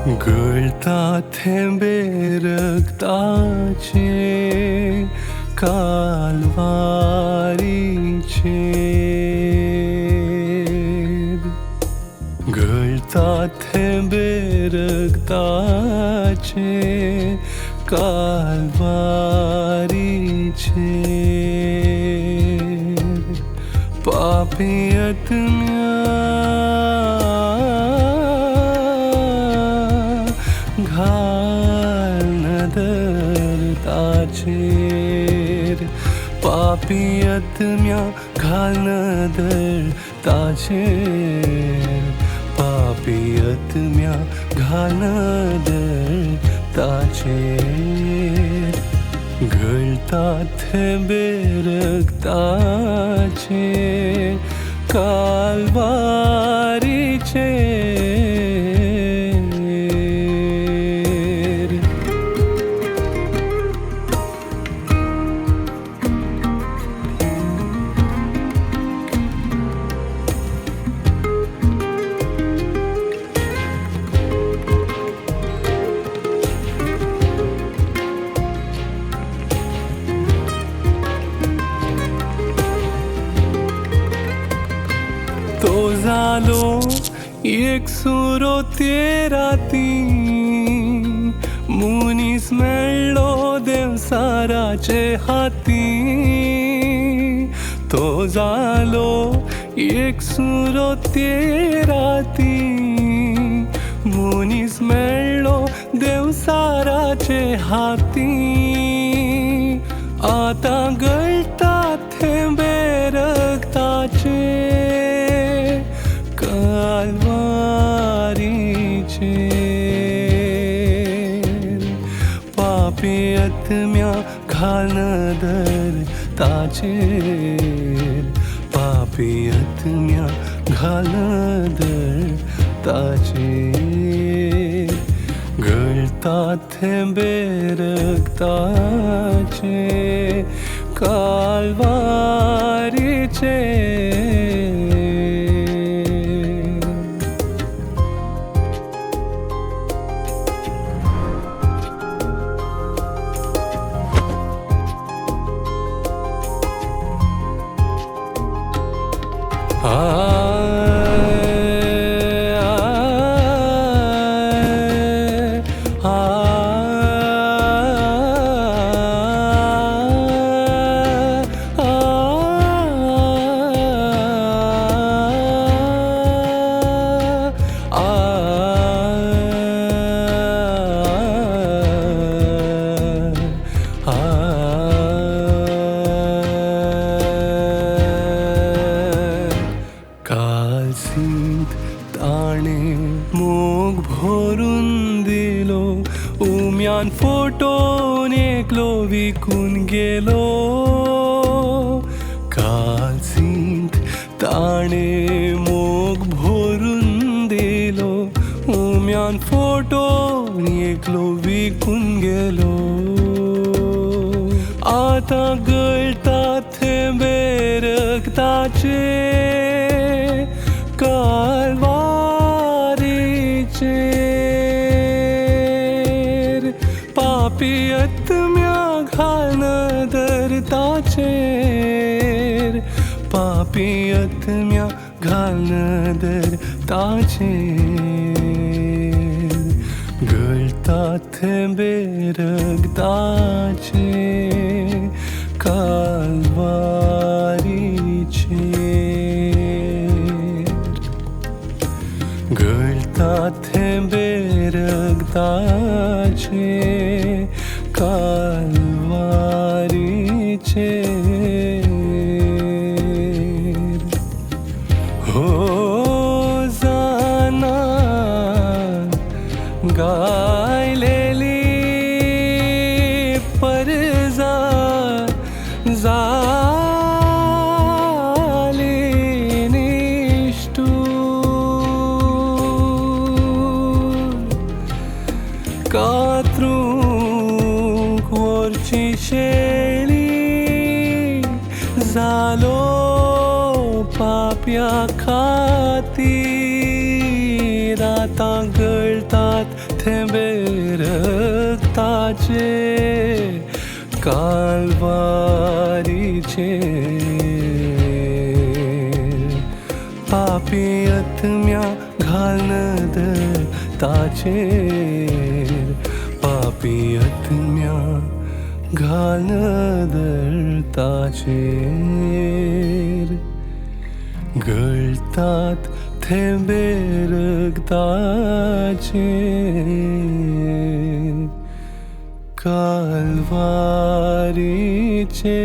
गळता थेंबे रक्ताचे कालवारीचेर गळता थेंबे रक्ताचे कालवारीचेर पापी आत्म्या घाल नदर ताचेर पापी आत्म्या घाल नदर ताचेर पापी आत्म्या घाल नदर ताचेर गळता थेंबे रक्ताचे कालवारीचेर तो जालो एक सुरो तेराती मुनीस मेळ्ळो देवसाराचे हाती तो जालो एक सुरो तेराती मुनीस मेळ्ळो देवसाराचे हाती आतां गळटा थेंबे रक्ताचे कालवारीचेर पापी आत्म्या घाल नदर ताचेर पापी आत्म्या घाल नदर ताचेर गळता थेंबे रक्ताचे कालवारीचेर कालसीत ताणे मोग भरून दिलो उम्यान फोटोन एकलो विकून गेलो कालसीत ताणे मोग भरून दिलो उम्यान फोटोन एकलो विकून गेलो आतां गळटा थेंबे रक्ताचे कालवारीचेर पापी आत्म्या घाल नदर ताचेर पापी आत्म्या घाल नदर ताचेर गळता थेंबे रक्ताचे कालवारीचेर गळता थेंबे रक्ताचे कालवारीचेर हो जाना गायलेली परजा जाली निष्ठूर कातरूंक व्हरची शेळी जालो पाप्या खातीर आतां गळटात थेंबे रक्ताचे कालवारीचे पापी आत्म्या घालनद ताचेर पापी आत्म्या घालनद ताचेर गळतात थेंबे रक्ताचे कालवारीचे